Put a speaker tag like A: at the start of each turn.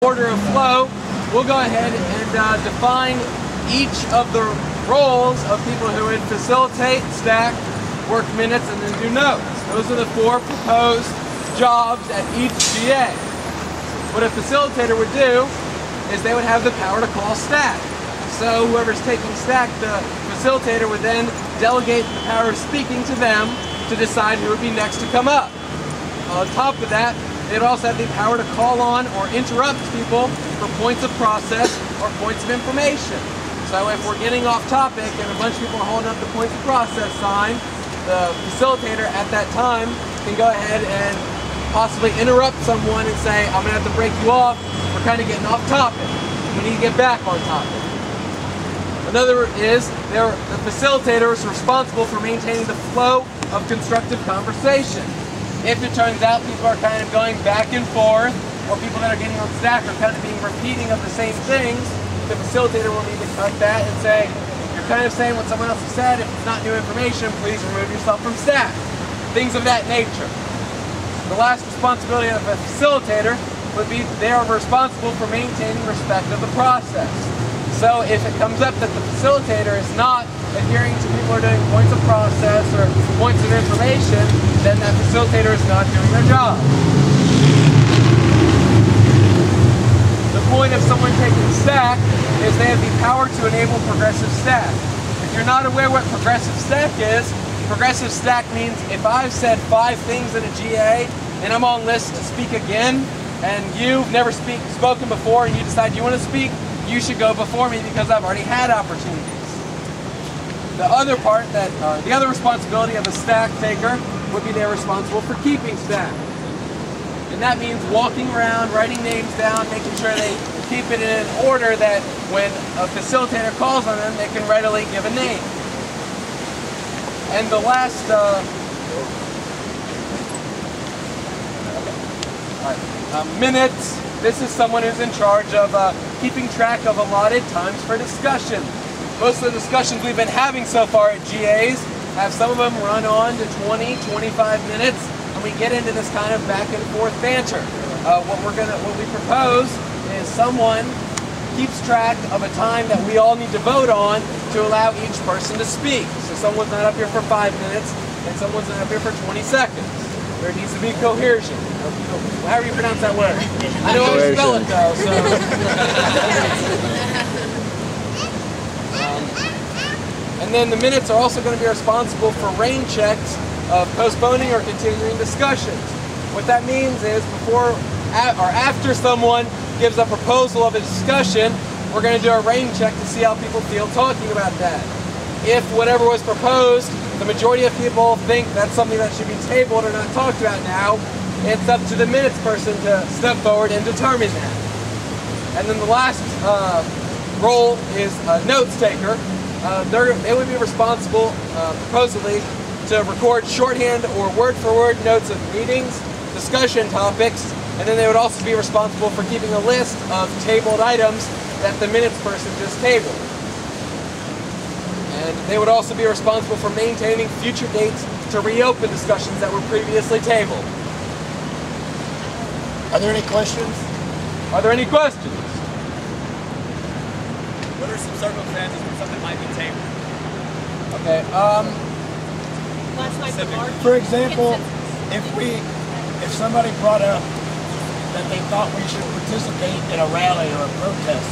A: Order of flow, we'll go ahead and define each of the roles of people who would facilitate, stack, work minutes, and then do notes. Those are the 4 proposed jobs at each GA. What a facilitator would do is they would have the power to call stack. So whoever's taking stack, the facilitator would then delegate the power of speaking to them to decide who would be next to come up. On top of that, they'd also have the power to call on or interrupt people for points of process or points of information. So if we're getting off topic and a bunch of people are holding up the points of process sign, the facilitator at that time can go ahead and possibly interrupt someone and say, I'm going to have to break you off, we're kind of getting off topic. We need to get back on topic. Another is, the facilitator is responsible for maintaining the flow of constructive conversation. If it turns out people are kind of going back and forth, or people that are getting on stack are kind of being repeating of the same things, the facilitator will need to cut that and say, you're kind of saying what someone else has said, if it's not new information, please remove yourself from stack. Things of that nature. The last responsibility of a facilitator would be they are responsible for maintaining respect of the process. So if it comes up that the facilitator is not adhering to people who are doing points of process or points of information, then that facilitator is not doing their job. The point of someone taking stack is they have the power to enable progressive stack. If you're not aware what progressive stack means if I've said 5 things in a GA and I'm on list to speak again and you've never spoken before and you decide you want to speak, you should go before me because I've already had opportunities. The other part, the other responsibility of a stack taker would be they're responsible for keeping stack. And that means walking around, writing names down, making sure they keep it in an order that when a facilitator calls on them, they can readily give a name. And the last, minutes, this is someone who's in charge of keeping track of allotted times for discussion. Most of the discussions we've been having so far at GAs have some of them run on to 20, 25 minutes, and we get into this kind of back and forth banter. What we propose is someone keeps track of a time that we all need to vote on to allow each person to speak. So someone's not up here for 5 minutes, and someone's not up here for 20 seconds. There needs to be cohesion. However you pronounce that word. I know how to spell it though, so. And then the minutes are also going to be responsible for rain checks of postponing or continuing discussions. What that means is before or after someone gives a proposal of a discussion, we're going to do a rain check to see how people feel talking about that. If whatever was proposed, the majority of people think that's something that should be tabled or not talked about now, it's up to the minutes person to step forward and determine that. And then the last role is a notes taker. They would be responsible, supposedly, to record shorthand or word-for-word notes of meetings, discussion topics, and then they would also be responsible for keeping a list of tabled items that the minutes person just tabled. And they would also be responsible for maintaining future dates to reopen discussions that were previously tabled.
B: Are there any questions?
A: Are there any questions?
C: What are some circumstances where something might be tabled?
A: Okay,
B: for example, if somebody brought up that they thought we should participate in a rally or a protest,